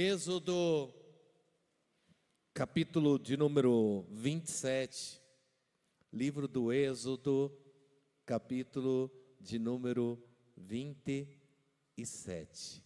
Êxodo, capítulo de número 27, livro do Êxodo, capítulo de número 27.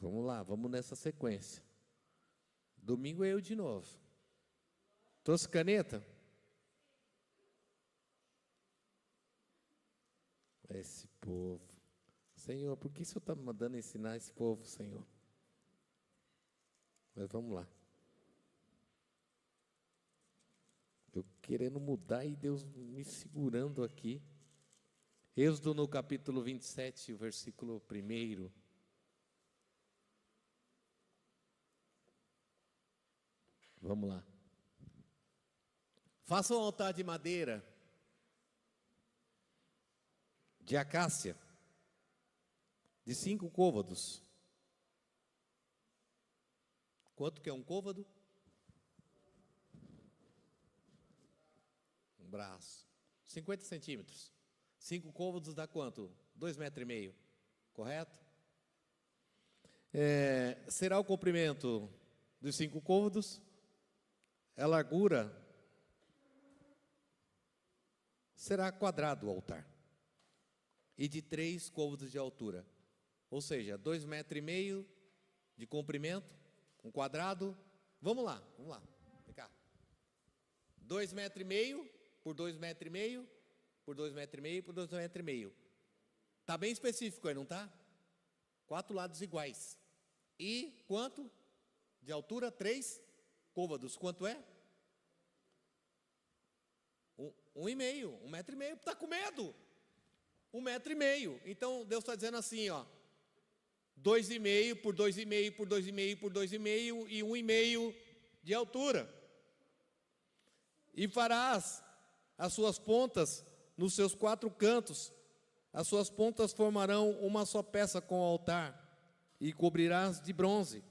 Vamos lá, vamos nessa sequência. Domingo é eu de novo. Trouxe caneta? Esse povo. Senhor, por que o Senhor está me mandando ensinar esse povo, Senhor? Mas vamos lá. Eu querendo mudar e Deus me segurando aqui. Êxodo no capítulo 27, versículo 1. Vamos lá. Faça um altar de madeira, de acácia, de 5 côvados. Quanto que é um côvado? Um braço. 50 centímetros. 5 côvados dá quanto? 2,5 metros, correto? Será o comprimento dos 5 côvados. A largura será quadrado o altar, e de 3 côvados de altura, ou seja, 2,5 metros de comprimento, um quadrado. Vamos lá, vem cá. 2,5 metros por 2,5 metros por 2,5 metros por 2,5 metros. Está bem específico aí, não está? 4 lados iguais. E quanto de altura? 3 côvados. Quanto é? 1,5 metro. Está com medo? 1,5 metro. Então Deus está dizendo assim, ó: 2,5 por 2,5 por 2,5 por 2,5 e 1,5 de altura. E farás as suas pontas nos seus 4 cantos. As suas pontas formarão uma só peça com o altar, e cobrirás de bronze.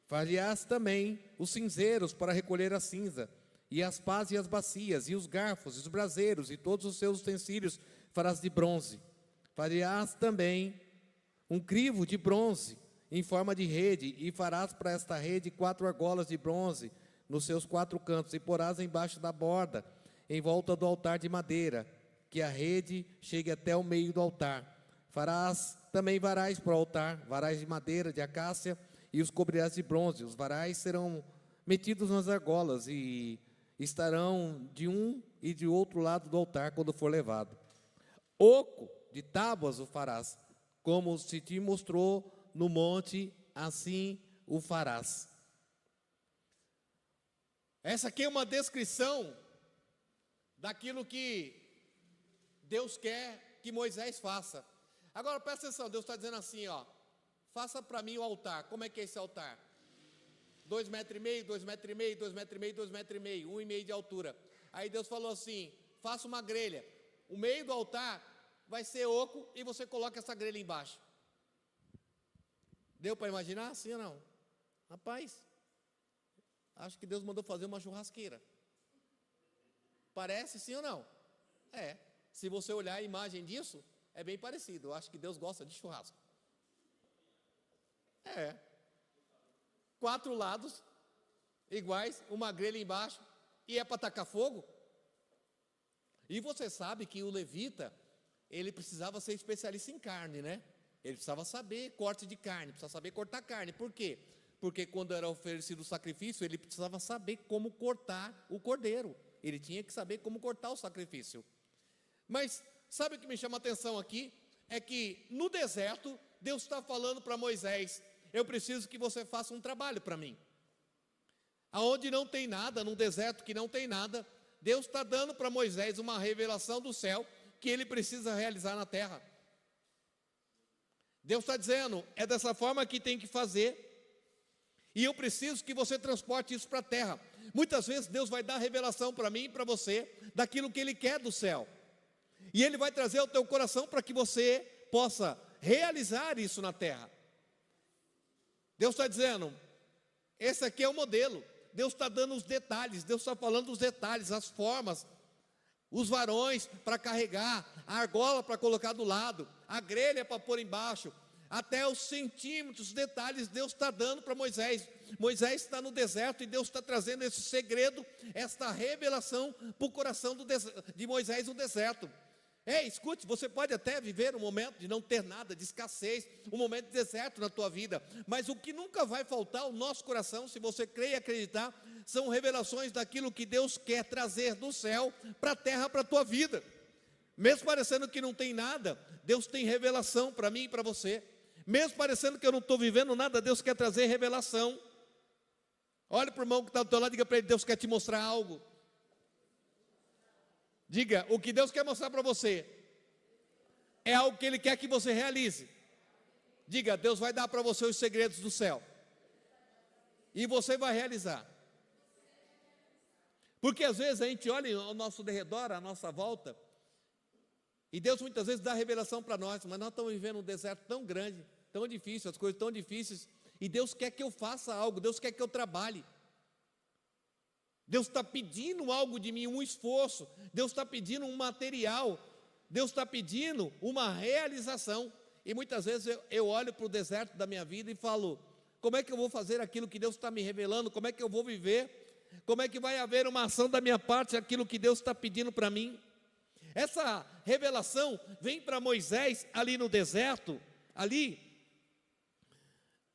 Farás também os cinzeiros para recolher a cinza, e as pás e as bacias, e os garfos, e os braseiros, e todos os seus utensílios farás de bronze. Farás também um crivo de bronze, em forma de rede, e farás para esta rede 4 argolas de bronze, nos seus 4 cantos, e porás embaixo da borda, em volta do altar de madeira, que a rede chegue até o meio do altar. Farás também varais para o altar, varais de madeira, de acácia, e os cobrirás de bronze. Os varais serão metidos nas argolas, e estarão de um e de outro lado do altar quando for levado. Oco de tábuas o farás, como se te mostrou no monte, assim o farás. Essa aqui é uma descrição daquilo que Deus quer que Moisés faça. Agora presta atenção, Deus está dizendo assim, ó: faça para mim o altar. Como é que é esse altar? 2,5 metros, 2,5 metros, 2,5 metros, 2,5 metros, 1,5 de altura. Aí Deus falou assim: faça uma grelha. O meio do altar vai ser oco e você coloca essa grelha embaixo. Deu para imaginar? Sim ou não? Rapaz, acho que Deus mandou fazer uma churrasqueira. Parece, sim ou não? Se você olhar a imagem disso, é bem parecido. Eu acho que Deus gosta de churrasco. 4 lados iguais, uma grelha embaixo, e é para tacar fogo. E você sabe que o levita, ele precisava ser especialista em carne, né? Ele precisava saber corte de carne, precisava saber cortar carne. Por quê? Porque quando era oferecido o sacrifício, ele precisava saber como cortar o cordeiro. Ele tinha que saber como cortar o sacrifício. Mas sabe o que me chama a atenção aqui? É que no deserto, Deus está falando para Moisés: eu preciso que você faça um trabalho para mim. Aonde não tem nada, num deserto que não tem nada, Deus está dando para Moisés uma revelação do céu que ele precisa realizar na terra. Deus está dizendo: é dessa forma que tem que fazer, e eu preciso que você transporte isso para a terra. Muitas vezes Deus vai dar revelação para mim e para você daquilo que Ele quer do céu. E Ele vai trazer ao teu coração para que você possa realizar isso na terra. Deus está dizendo, esse aqui é o modelo. Deus está dando os detalhes, Deus está falando os detalhes, as formas, os varões para carregar, a argola para colocar do lado, a grelha para pôr embaixo, até os centímetros, os detalhes Deus está dando para Moisés. Moisés está no deserto e Deus está trazendo esse segredo, esta revelação para o coração de Moisés no deserto. Escute, você pode até viver um momento de não ter nada, de escassez, um momento de deserto na tua vida, mas o que nunca vai faltar ao nosso coração, se você crer e acreditar, são revelações daquilo que Deus quer trazer do céu para a terra, para a tua vida. Mesmo parecendo que não tem nada, Deus tem revelação para mim e para você. Mesmo parecendo que eu não estou vivendo nada, Deus quer trazer revelação. Olha para o irmão que está do teu lado e diga para ele, Deus quer te mostrar algo. Diga, o que Deus quer mostrar para você é algo que Ele quer que você realize. Diga, Deus vai dar para você os segredos do céu e você vai realizar. Porque às vezes a gente olha ao nosso derredor, à nossa volta, e Deus muitas vezes dá revelação para nós, mas nós estamos vivendo um deserto tão grande, tão difícil, as coisas tão difíceis, e Deus quer que eu faça algo, Deus quer que eu trabalhe. Deus está pedindo algo de mim, um esforço, Deus está pedindo um material, Deus está pedindo uma realização. E muitas vezes eu olho para o deserto da minha vida e falo, como é que eu vou fazer aquilo que Deus está me revelando, como é que eu vou viver, como é que vai haver uma ação da minha parte, aquilo que Deus está pedindo para mim. Essa revelação vem para Moisés ali no deserto, ali,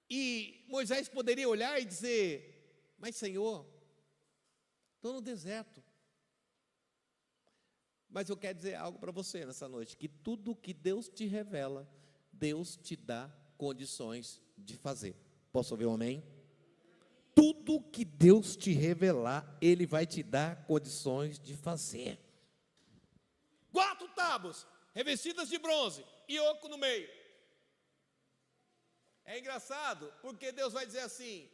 e Moisés poderia olhar e dizer, mas Senhor, estou no deserto. Mas eu quero dizer algo para você nessa noite, que tudo que Deus te revela, Deus te dá condições de fazer. Posso ouvir um amém? Tudo que Deus te revelar, Ele vai te dar condições de fazer. 4 tábuas, revestidas de bronze, e oco no meio. É engraçado, porque Deus vai dizer assim,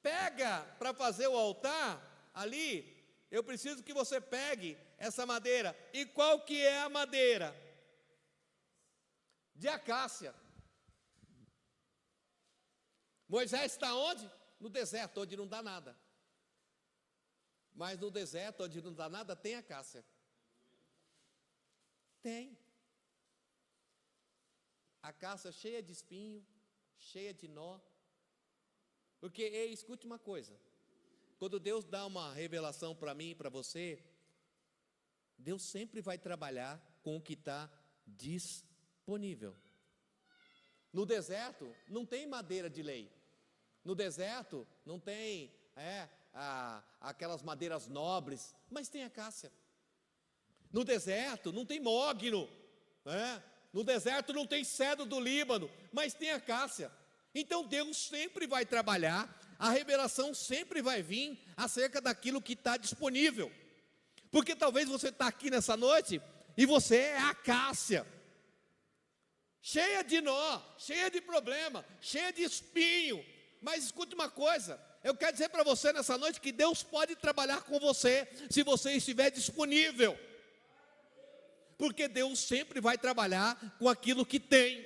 pega para fazer o altar, ali, eu preciso que você pegue essa madeira. E qual que é a madeira? De acácia. Moisés está onde? No deserto, onde não dá nada. Mas no deserto, onde não dá nada, tem acácia. Tem. Acácia cheia de espinho, cheia de nó. Porque, escute uma coisa, quando Deus dá uma revelação para mim e para você, Deus sempre vai trabalhar com o que está disponível. No deserto, não tem madeira de lei. No deserto, não tem aquelas madeiras nobres, mas tem acácia. No deserto, não tem mogno. No deserto, não tem cedro do Líbano, mas tem acácia. Então Deus sempre vai trabalhar, a revelação sempre vai vir acerca daquilo que está disponível. Porque talvez você está aqui nessa noite e você é acácia, cheia de nó, cheia de problema, cheia de espinho. Mas escute uma coisa, eu quero dizer para você nessa noite que Deus pode trabalhar com você se você estiver disponível. Porque Deus sempre vai trabalhar com aquilo que tem.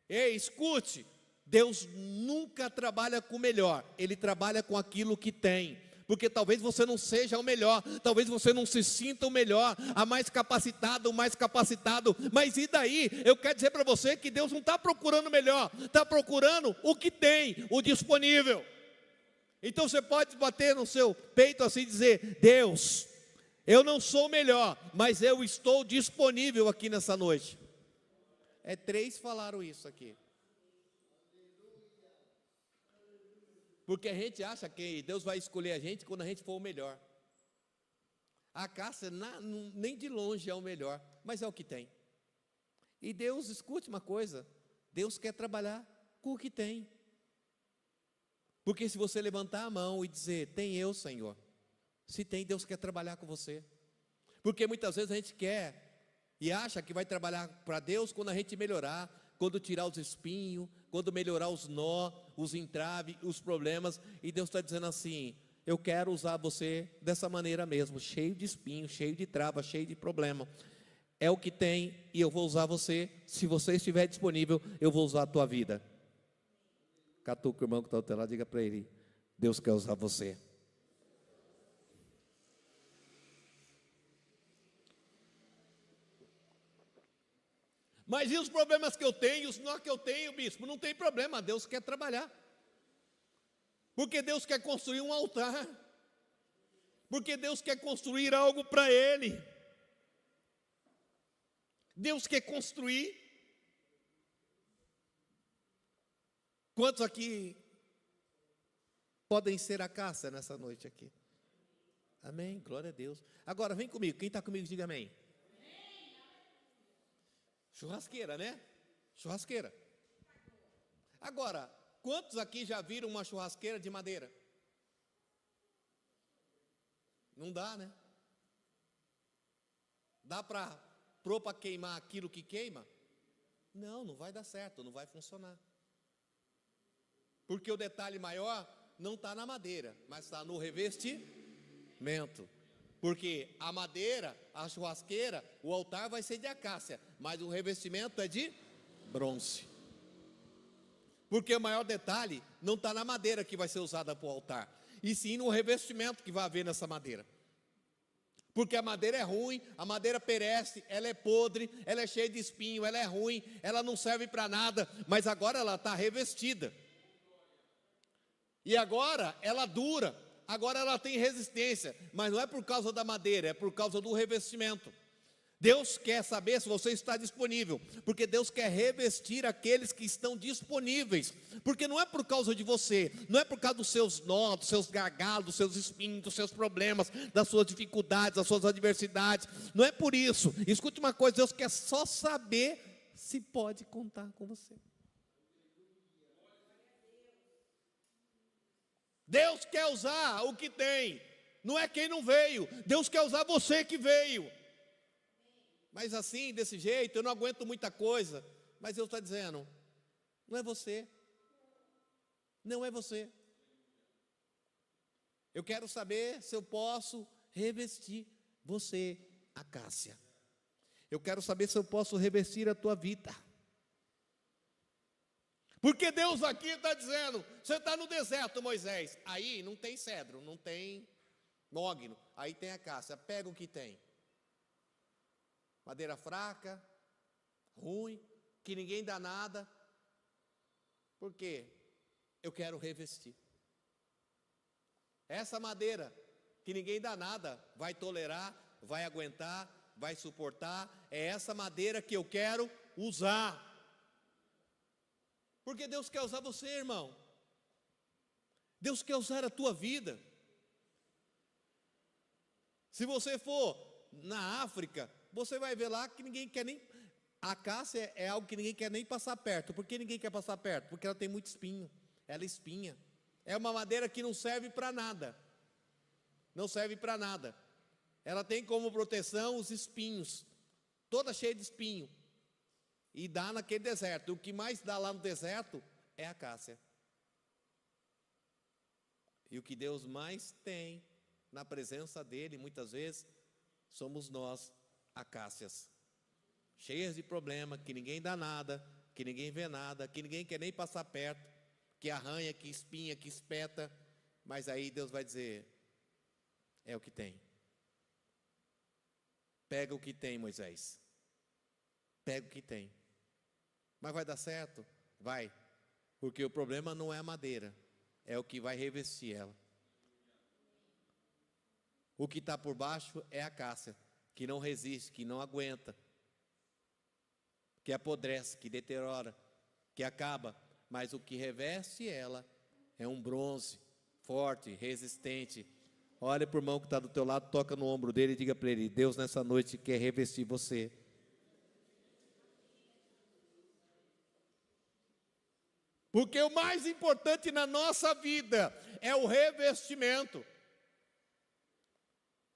Escute, Deus nunca trabalha com o melhor, Ele trabalha com aquilo que tem. Porque talvez você não seja o melhor, talvez você não se sinta o melhor, a mais capacitada, o mais capacitado, mas e daí? Eu quero dizer para você que Deus não está procurando o melhor, está procurando o que tem, o disponível. Então você pode bater no seu peito assim e dizer, Deus, eu não sou o melhor, mas eu estou disponível aqui nessa noite. 3 falaram isso aqui. Porque a gente acha que Deus vai escolher a gente quando a gente for o melhor. A acácia nem de longe é o melhor, mas é o que tem. E Deus, escute uma coisa, Deus quer trabalhar com o que tem. Porque se você levantar a mão e dizer, tem eu, Senhor. Se tem, Deus quer trabalhar com você. Porque muitas vezes a gente quer e acha que vai trabalhar para Deus quando a gente melhorar, quando tirar os espinhos, quando melhorar os nó, os entraves, os problemas. E Deus está dizendo assim, eu quero usar você dessa maneira mesmo, cheio de espinho, cheio de trava, cheio de problema. É o que tem e eu vou usar você. Se você estiver disponível, eu vou usar a tua vida. Catuca o irmão que está ao teu lado, diga para ele: Deus quer usar você. Mas e os problemas que eu tenho, os nós que eu tenho, bispo? Não tem problema, Deus quer trabalhar. Porque Deus quer construir um altar. Porque Deus quer construir algo para Ele. Deus quer construir. Quantos aqui podem ser a caça nessa noite aqui? Amém, glória a Deus. Agora vem comigo, quem está comigo diga amém. Churrasqueira, né? Churrasqueira. Agora, quantos aqui já viram uma churrasqueira de madeira? Não dá, né? Dá para queimar aquilo que queima? Não, não vai dar certo, não vai funcionar. Porque o detalhe maior não está na madeira, mas está no revestimento. Porque a madeira, a churrasqueira, o altar vai ser de acácia, mas o revestimento é de bronze. Porque o maior detalhe não está na madeira que vai ser usada para o altar, e sim no revestimento que vai haver nessa madeira. Porque a madeira é ruim, a madeira perece, ela é podre, ela é cheia de espinho, ela é ruim, ela não serve para nada, mas agora ela está revestida. E agora ela dura. Agora ela tem resistência, mas não é por causa da madeira, é por causa do revestimento. Deus quer saber se você está disponível, porque Deus quer revestir aqueles que estão disponíveis, porque não é por causa de você, não é por causa dos seus nós, dos seus gargalos, dos seus espinhos, dos seus problemas, das suas dificuldades, das suas adversidades, não é por isso. Escute uma coisa, Deus quer só saber se pode contar com você. Deus quer usar o que tem, não é quem não veio. Deus quer usar você que veio. Mas assim, desse jeito, eu não aguento muita coisa. Mas Deus está dizendo, não é você. Não é você. Eu quero saber se eu posso revestir você, acácia. Eu quero saber se eu posso revestir a tua vida. Porque Deus aqui está dizendo, você está no deserto, Moisés, aí não tem cedro, não tem mogno, aí tem acácia, pega o que tem. Madeira fraca, ruim, que ninguém dá nada. Por quê? Eu quero revestir. Essa madeira, que ninguém dá nada, vai tolerar, vai aguentar, vai suportar, é essa madeira que eu quero usar. Porque Deus quer usar você, irmão. Deus quer usar a tua vida. Se você for na África, você vai ver lá que ninguém quer nem... A acácia é algo que ninguém quer nem passar perto. Por que ninguém quer passar perto? Porque ela tem muito espinho. Ela espinha. É uma madeira que não serve para nada. Não serve para nada. Ela tem como proteção os espinhos. Toda cheia de espinho. E dá naquele deserto. O que mais dá lá no deserto é a acácia. E o que Deus mais tem na presença dele, muitas vezes, somos nós, acácias. Cheias de problema, que ninguém dá nada, que ninguém vê nada, que ninguém quer nem passar perto, que arranha, que espinha, que espeta. Mas aí Deus vai dizer, é o que tem. Pega o que tem, Moisés. Pega o que tem. Mas vai dar certo? Vai. Porque o problema não é a madeira, é o que vai revestir ela. O que está por baixo é a acácia, que não resiste, que não aguenta, que apodrece, que deteriora, que acaba. Mas o que reveste ela é um bronze forte, resistente. Olha para o irmão que está do teu lado, toca no ombro dele e diga para ele, Deus nessa noite quer revestir você. Porque o mais importante na nossa vida é o revestimento.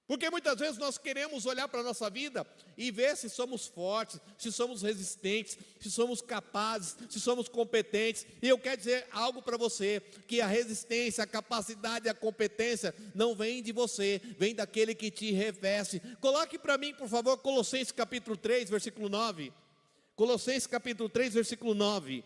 Porque muitas vezes nós queremos olhar para a nossa vida e ver se somos fortes, se somos resistentes, se somos capazes, se somos competentes. E eu quero dizer algo para você, que a resistência, a capacidade, a competência não vem de você, vem daquele que te reveste. Coloque para mim, por favor, Colossenses capítulo 3, versículo 9. Colossenses capítulo 3, versículo 9.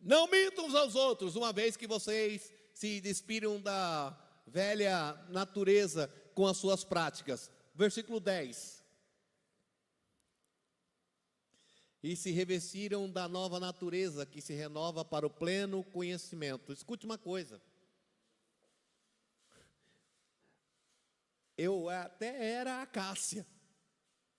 Não mintam uns aos outros, uma vez que vocês se despiram da velha natureza com as suas práticas. Versículo 10. E se revestiram da nova natureza, que se renova para o pleno conhecimento. Escute uma coisa. Eu até era acácia,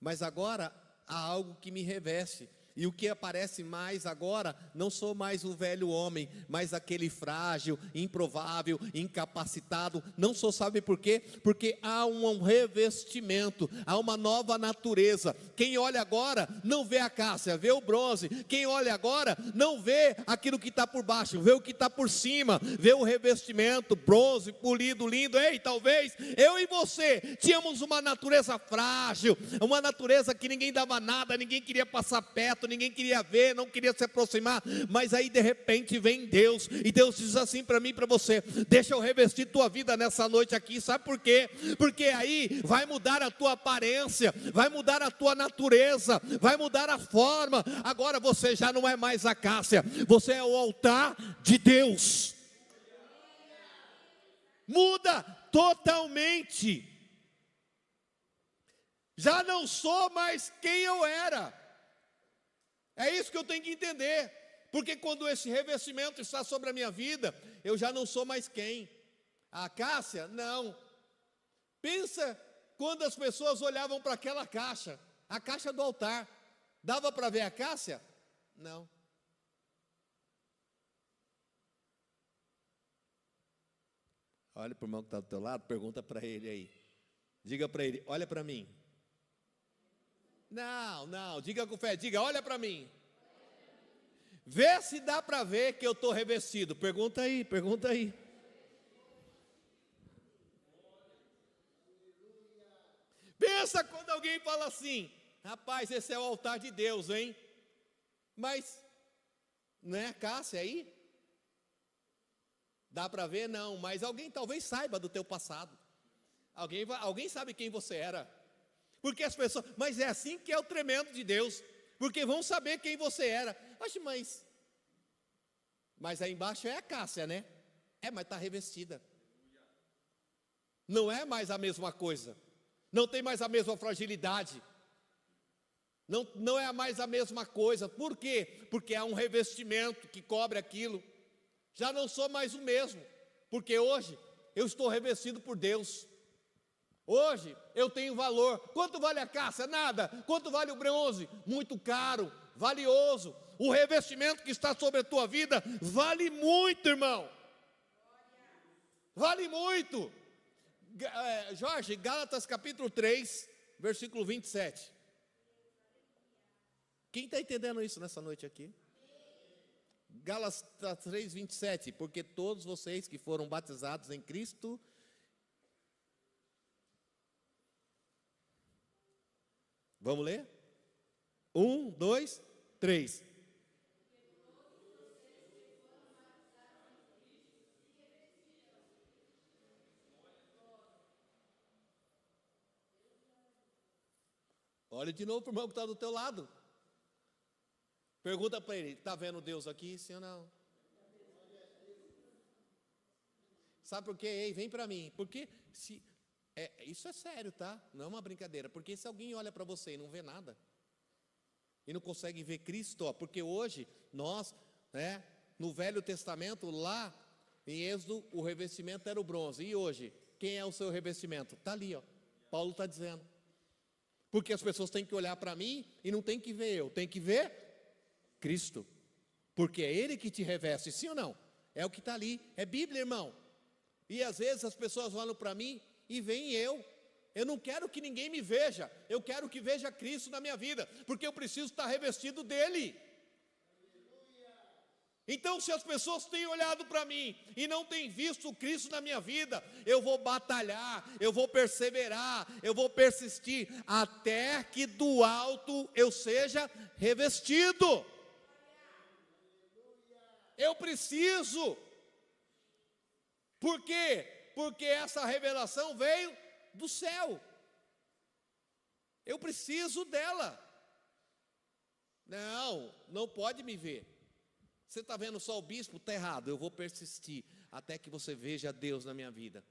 mas agora há algo que me reveste. E o que aparece mais agora, não sou mais o velho homem, mas aquele frágil, improvável, incapacitado. Não sou, sabe por quê? Porque há um revestimento, há uma nova natureza. Quem olha agora, não vê a cássia, vê o bronze. Quem olha agora, não vê aquilo que está por baixo, vê o que está por cima, vê o revestimento, bronze, polido, lindo. Ei, talvez eu e você tínhamos uma natureza frágil, uma natureza que ninguém dava nada, ninguém queria passar perto, ninguém queria ver, não queria se aproximar, mas aí de repente vem Deus, e Deus diz assim para mim e para você: deixa eu revestir tua vida nessa noite aqui. Sabe por quê? Porque aí vai mudar a tua aparência, vai mudar a tua natureza, vai mudar a forma. Agora você já não é mais a cássia, você é o altar de Deus. Muda totalmente. Já não sou mais quem eu era. É isso que eu tenho que entender, porque quando esse revestimento está sobre a minha vida, eu já não sou mais quem? A cássia? Não. Pensa quando as pessoas olhavam para aquela caixa, a caixa do altar, dava para ver a cássia? Não. Olha para o irmão que está do teu lado, pergunta para ele aí, diga para ele: olha para mim. Não, diga com fé, diga: olha para mim. Vê se dá para ver que eu estou revestido. Pergunta aí. Pensa quando alguém fala assim: rapaz, esse é o altar de Deus, hein? Mas, não é a cássia aí? Dá para ver? Não, mas alguém talvez saiba do teu passado. Alguém sabe quem você era. Porque as pessoas, mas é assim que é o tremendo de Deus, porque vão saber quem você era. Oxe, mas aí embaixo é a cássia, né? Mas está revestida. Não é mais a mesma coisa, não tem mais a mesma fragilidade, não é mais a mesma coisa. Por quê? Porque há um revestimento que cobre aquilo. Já não sou mais o mesmo, porque hoje eu estou revestido por Deus. Hoje eu tenho valor. Quanto vale a cássia? Nada. Quanto vale o bronze? Muito caro, valioso. O revestimento que está sobre a tua vida vale muito, irmão. Vale muito. Jorge, Gálatas capítulo 3, versículo 27. Quem está entendendo isso nessa noite aqui? Gálatas 3, 27. Porque todos vocês que foram batizados em Cristo... Vamos ler? 1, 2, 3. Olha de novo para o irmão que está do teu lado. Pergunta para ele: está vendo Deus aqui, sim ou não? Sabe por quê? Ei, vem para mim. Porque isso é sério, tá? Não é uma brincadeira. Porque se alguém olha para você e não vê nada, e não consegue ver Cristo, porque hoje nós, no Velho Testamento, lá em Êxodo, o revestimento era o bronze. E hoje, quem é o seu revestimento? Está ali, ó. Paulo está dizendo. Porque as pessoas têm que olhar para mim e não tem que ver eu, tem que ver Cristo. Porque é Ele que te reveste, sim ou não? É o que está ali, é Bíblia, irmão. E às vezes as pessoas olham para mim e veem eu. Eu não quero que ninguém me veja, eu quero que veja Cristo na minha vida, porque eu preciso estar revestido dEle. Então, se as pessoas têm olhado para mim e não têm visto Cristo na minha vida, eu vou batalhar, eu vou perseverar, eu vou persistir, até que do alto eu seja revestido. Eu preciso. Por quê? Porque essa revelação veio do céu. Eu preciso dela. Não pode me ver. Você está vendo só o bispo? Está errado. Eu vou persistir até que você veja Deus na minha vida.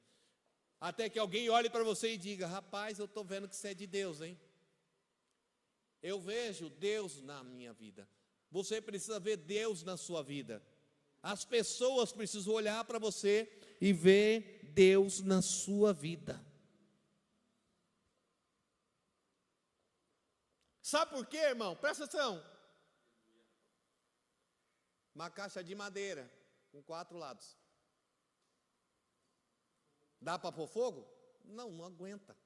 Até que alguém olhe para você e diga: rapaz, eu estou vendo que você é de Deus, hein? Eu vejo Deus na minha vida. Você precisa ver Deus na sua vida. As pessoas precisam olhar para você e ver Deus na sua vida. Sabe por quê, irmão? Presta atenção. Uma caixa de madeira com 4 lados. Dá para pôr fogo? Não aguenta.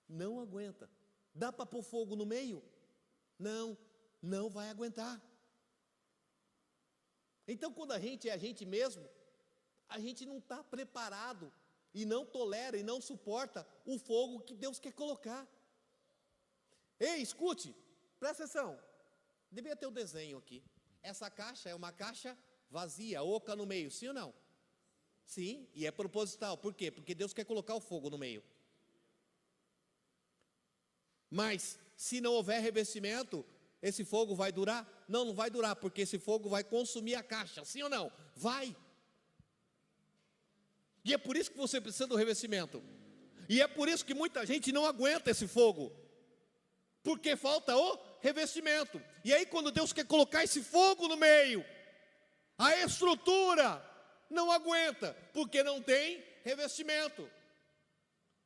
Não aguenta. Dá para pôr fogo no meio? Não vai aguentar. Então, quando a gente é a gente mesmo, a gente não está preparado e não tolera e não suporta o fogo que Deus quer colocar. Ei, escute, presta atenção. Devia ter o desenho aqui. Essa caixa é uma caixa vazia, oca no meio, sim ou não? Sim, e é proposital. Por quê? Porque Deus quer colocar o fogo no meio. Mas, se não houver revestimento, esse fogo vai durar? Não vai durar, porque esse fogo vai consumir a caixa, sim ou não? Vai. E é por isso que você precisa do revestimento. E é por isso que muita gente não aguenta esse fogo. Porque falta o revestimento. E aí quando Deus quer colocar esse fogo no meio, a estrutura não aguenta, porque não tem revestimento.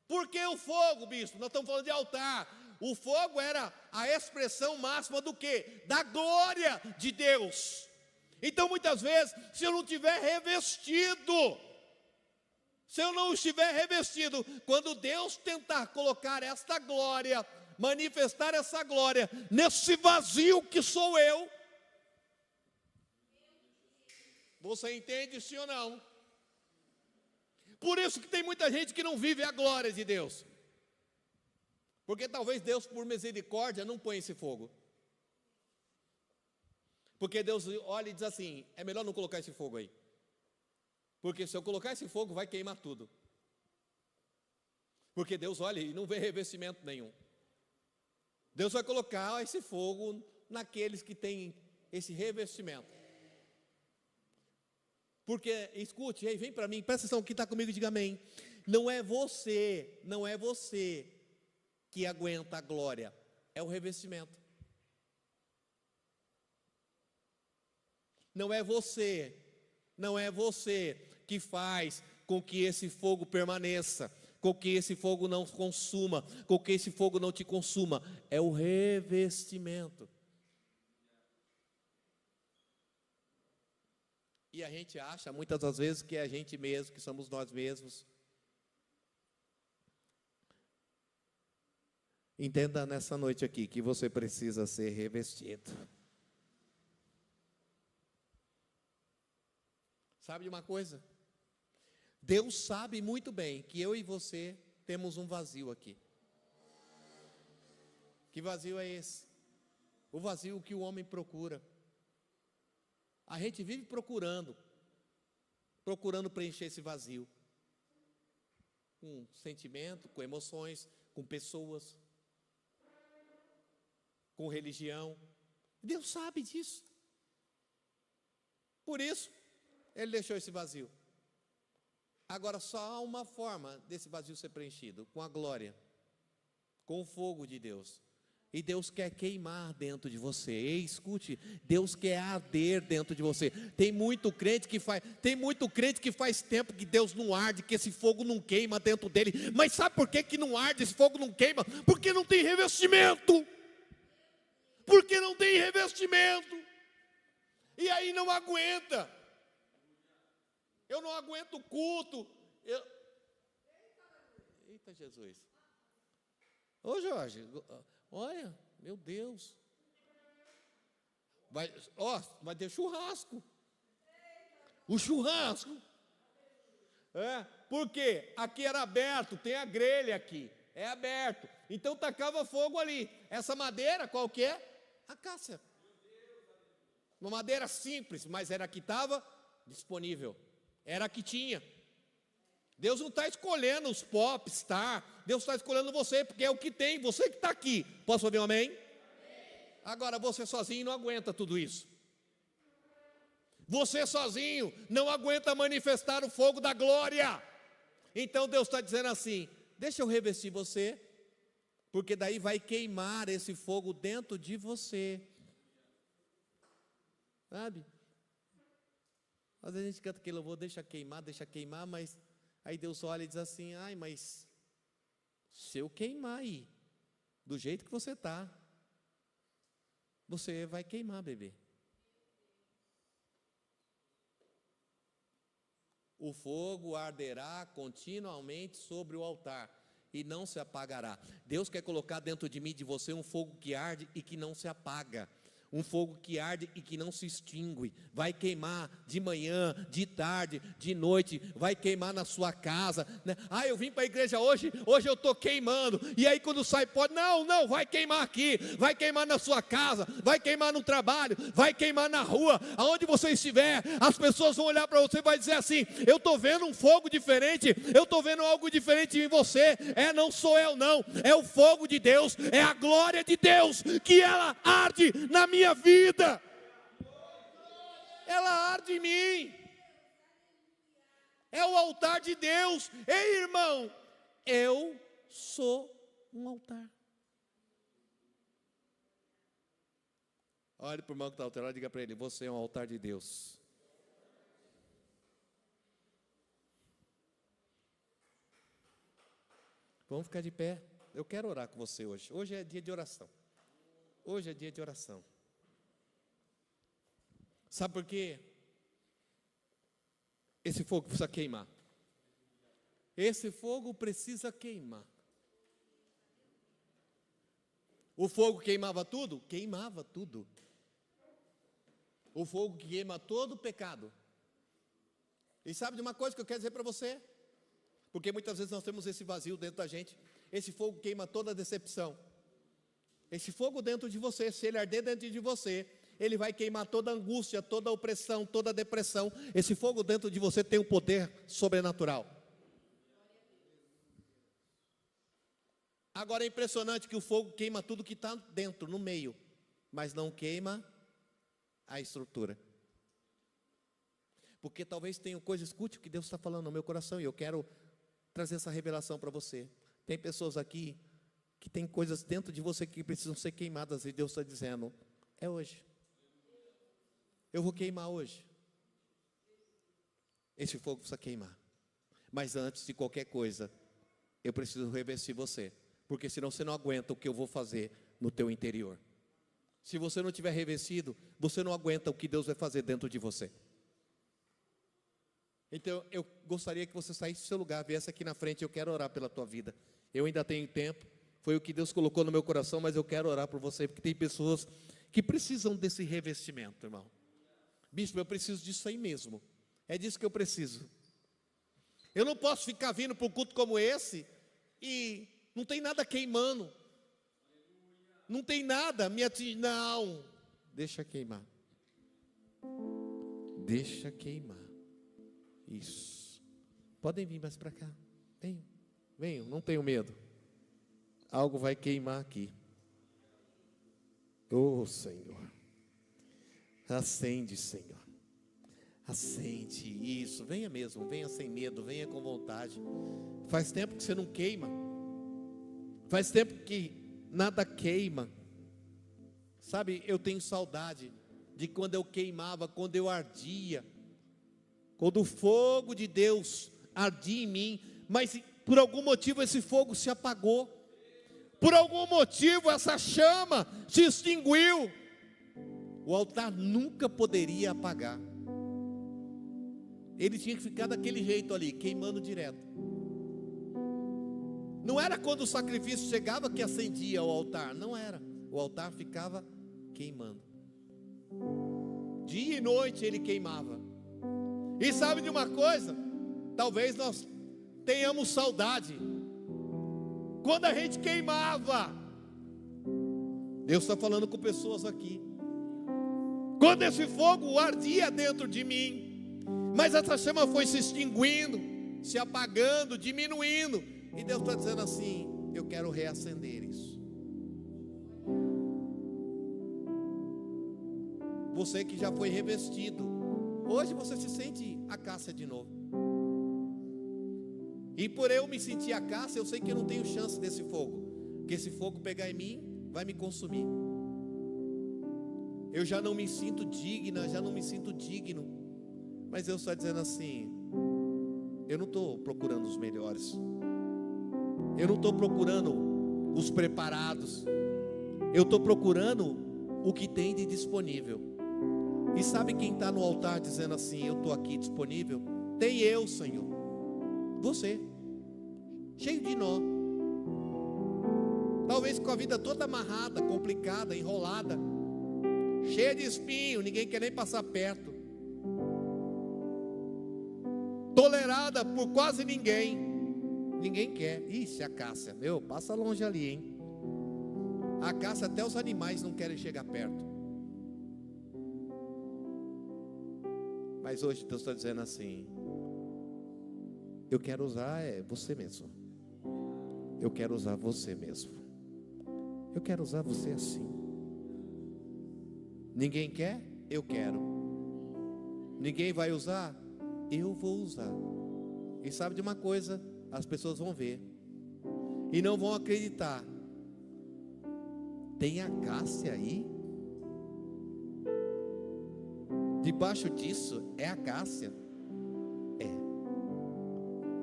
Por que o fogo, bispo? Nós estamos falando de altar. O fogo era a expressão máxima do quê? Da glória de Deus. Então muitas vezes, se eu não tiver revestido, se eu não estiver revestido, quando Deus tentar colocar esta glória, manifestar essa glória nesse vazio que sou eu, você entende sim ou não? Por isso que tem muita gente que não vive a glória de Deus, porque talvez Deus por misericórdia não põe esse fogo, porque Deus olha e diz assim: é melhor não colocar esse fogo aí, porque se eu colocar esse fogo vai queimar tudo, porque Deus olha e não vê revestimento nenhum. Deus vai colocar esse fogo naqueles que têm esse revestimento. Porque, escute, ei, vem para mim, presta atenção, quem está comigo, diga amém. Não é você que aguenta a glória, é o revestimento. Não é você que faz com que esse fogo permaneça, com que esse fogo não consuma, com que esse fogo não te consuma, é o revestimento. E a gente acha muitas das vezes que é a gente mesmo, que somos nós mesmos. Entenda nessa noite aqui que você precisa ser revestido. Sabe de uma coisa? Deus sabe muito bem que eu e você temos um vazio aqui. Que vazio é esse? O vazio que o homem procura. A gente vive procurando preencher esse vazio. Com sentimento, com emoções, com pessoas, com religião. Deus sabe disso. Por isso, Ele deixou esse vazio. Agora, só há uma forma desse vazio ser preenchido: com a glória, com o fogo de Deus. E Deus quer queimar dentro de você. Ei, escute, Deus quer arder dentro de você. Tem muito crente que faz tempo que Deus não arde, que esse fogo não queima dentro dele. Mas sabe por que não arde, esse fogo não queima? Porque não tem revestimento. Porque não tem revestimento. E aí não aguenta. Eu não aguento o culto. Eita Jesus. Ô Jorge, olha, meu Deus. Vai ter churrasco. O churrasco. Porque aqui era aberto, tem a grelha aqui, é aberto. Então tacava fogo ali. Essa madeira, qual que é? Acácia. Uma madeira simples, mas era a que estava disponível. Era a que tinha. Deus não está escolhendo os pops, tá? Deus está escolhendo você, porque é o que tem, você que está aqui. Posso ouvir um amém? Amém? Agora, você sozinho não aguenta tudo isso. Você sozinho não aguenta manifestar o fogo da glória. Então Deus está dizendo assim: deixa eu revestir você, porque daí vai queimar esse fogo dentro de você. Sabe? Às vezes a gente canta aquele louvor, deixa queimar, mas aí Deus olha e diz assim: ai, mas se eu queimar aí, do jeito que você está, você vai queimar, bebê. O fogo arderá continuamente sobre o altar e não se apagará. Deus quer colocar dentro de mim e de você um fogo que arde e que não se apaga. Um fogo que arde e que não se extingue. Vai queimar de manhã, de tarde, de noite. Vai queimar na sua casa, né? Eu vim para a igreja hoje eu estou queimando. E aí quando sai pode, não, vai queimar aqui. Vai queimar na sua casa, vai queimar no trabalho, vai queimar na rua. Aonde você estiver, as pessoas vão olhar para você e vai dizer assim: eu estou vendo um fogo diferente, eu estou vendo algo diferente em você. Não sou eu não, é o fogo de Deus, é a glória de Deus, que ela arde na minha vida, ela arde em mim, é o altar de Deus. Ei, irmão, eu sou um altar. Olhe para o irmão que está ao teu lado e diga para ele: você é um altar de Deus. Vamos ficar de pé, eu quero orar com você hoje. Hoje é dia de oração. Hoje é dia de oração. Sabe por quê? Esse fogo precisa queimar. Esse fogo precisa queimar. O fogo queimava tudo? Queimava tudo. O fogo que queima todo o pecado. E sabe de uma coisa que eu quero dizer para você? Porque muitas vezes nós temos esse vazio dentro da gente. Esse fogo queima toda a decepção. Esse fogo dentro de você, se ele arder dentro de você, ele vai queimar toda a angústia, toda a opressão, toda a depressão. Esse fogo dentro de você tem um poder sobrenatural. Agora é impressionante que o fogo queima tudo que está dentro, no meio, mas não queima a estrutura. Porque talvez tenha coisa, escute o que Deus está falando no meu coração, e eu quero trazer essa revelação para você. Tem pessoas aqui que tem coisas dentro de você que precisam ser queimadas, e Deus está dizendo: é hoje. Eu vou queimar hoje. Esse fogo precisa queimar. Mas antes de qualquer coisa, eu preciso revestir você, porque senão você não aguenta o que eu vou fazer no teu interior. Se você não tiver revestido, você não aguenta o que Deus vai fazer dentro de você. Então eu gostaria que você saísse do seu lugar, viesse aqui na frente. Eu quero orar pela tua vida. Eu ainda tenho tempo, foi o que Deus colocou no meu coração, mas eu quero orar por você, porque tem pessoas que precisam desse revestimento, irmão. Bispo, eu preciso disso aí mesmo. É disso que eu preciso. Eu não posso ficar vindo para um culto como esse e não tem nada queimando. Não tem nada me atingindo. Não, deixa queimar. Deixa queimar. Isso. Podem vir mais para cá. Venham, não tenham medo. Algo vai queimar aqui. Oh, Senhor. Acende, Senhor. Acende, isso. Venha mesmo, venha sem medo, venha com vontade. Faz tempo que você não queima. Faz tempo que nada queima. Sabe, eu tenho saudade de quando eu queimava, quando eu ardia. Quando o fogo de Deus ardia em mim. Mas por algum motivo esse fogo se apagou. Por algum motivo essa chama se extinguiu. O altar nunca poderia apagar. Ele tinha que ficar daquele jeito ali, queimando direto. Não era quando o sacrifício chegava que acendia o altar, não era. O altar ficava queimando. Dia e noite ele queimava. E sabe de uma coisa? Talvez nós tenhamos saudade. Quando a gente queimava, Deus está falando com pessoas aqui. Quando esse fogo ardia dentro de mim, mas essa chama foi se extinguindo, se apagando, diminuindo, e Deus está dizendo assim: eu quero reacender isso. Você que já foi revestido, hoje você se sente a Cássia de novo. E por eu me sentir a Cássia, eu sei que eu não tenho chance desse fogo, porque esse fogo pegar em mim, vai me consumir. Eu já não me sinto digna, já não me sinto digno. Mas Deus está dizendo assim: eu não estou procurando os melhores, eu não estou procurando os preparados, eu estou procurando o que tem de disponível. E sabe quem está no altar dizendo assim: eu estou aqui disponível? Tem eu, Senhor. Você, cheio de nó, talvez com a vida toda amarrada, complicada, enrolada, cheia de espinho, ninguém quer nem passar perto, tolerada por quase ninguém, ninguém quer. Ixi, a Cássia, meu, passa longe ali, hein? A Cássia, até os animais não querem chegar perto. Mas hoje Deus está dizendo assim: eu quero usar você mesmo. Eu quero usar você mesmo. Eu quero usar você assim. Ninguém quer? Eu quero. Ninguém vai usar? Eu vou usar. E sabe de uma coisa? As pessoas vão ver e não vão acreditar. Tem a Cássia aí? Debaixo disso é a Cássia.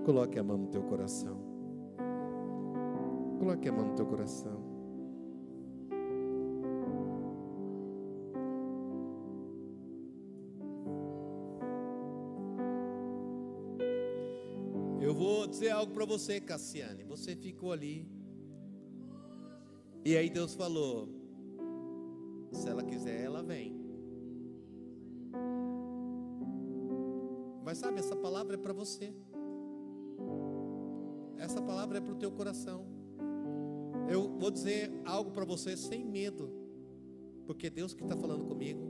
Coloque a mão no teu coração. Coloque a mão no teu coração. Eu vou dizer algo para você, Cassiane. Você ficou ali. E aí Deus falou: se ela quiser, ela vem. Mas sabe, essa palavra é para você. Essa palavra é para o teu coração. Eu vou dizer algo para você sem medo, porque Deus que está falando comigo.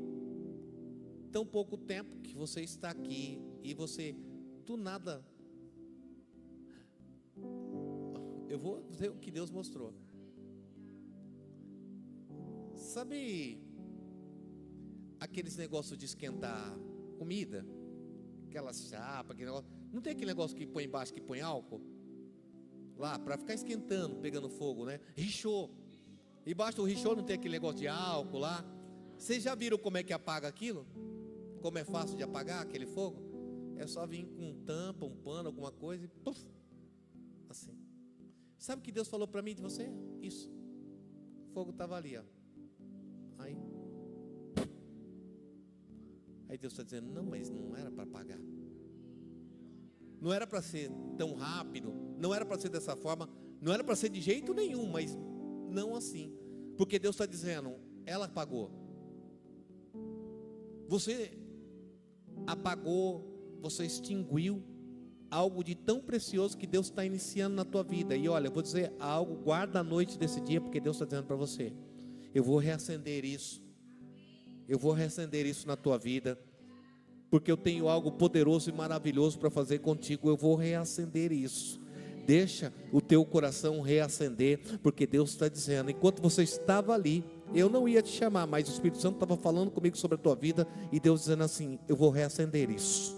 Tão pouco tempo que você está aqui e você do nada. Eu vou dizer o que Deus mostrou. Sabe aqueles negócios de esquentar comida? Aquelas chapas, aquele negócio. Não tem aquele negócio que põe embaixo, que põe álcool? Lá, para ficar esquentando, pegando fogo, né? Richô. Embaixo do richô não tem aquele negócio de álcool lá. Vocês já viram como é que apaga aquilo? Como é fácil de apagar aquele fogo? É só vir com tampa, um pano, alguma coisa e puff, assim. Sabe o que Deus falou para mim de você? Isso. O fogo estava ali, ó. Aí Deus está dizendo: não, mas não era para apagar. Não era para ser tão rápido, não era para ser dessa forma, não era para ser de jeito nenhum, mas não assim. Porque Deus está dizendo: ela apagou. Você apagou, você extinguiu algo de tão precioso que Deus está iniciando na tua vida. E olha, eu vou dizer algo, guarda a noite desse dia, porque Deus está dizendo para você: eu vou reacender isso. Eu vou reacender isso na tua vida, porque eu tenho algo poderoso e maravilhoso para fazer contigo. Eu vou reacender isso. Deixa o teu coração reacender, porque Deus está dizendo: enquanto você estava ali, eu não ia te chamar, mas o Espírito Santo estava falando comigo sobre a tua vida, e Deus dizendo assim: eu vou reacender isso.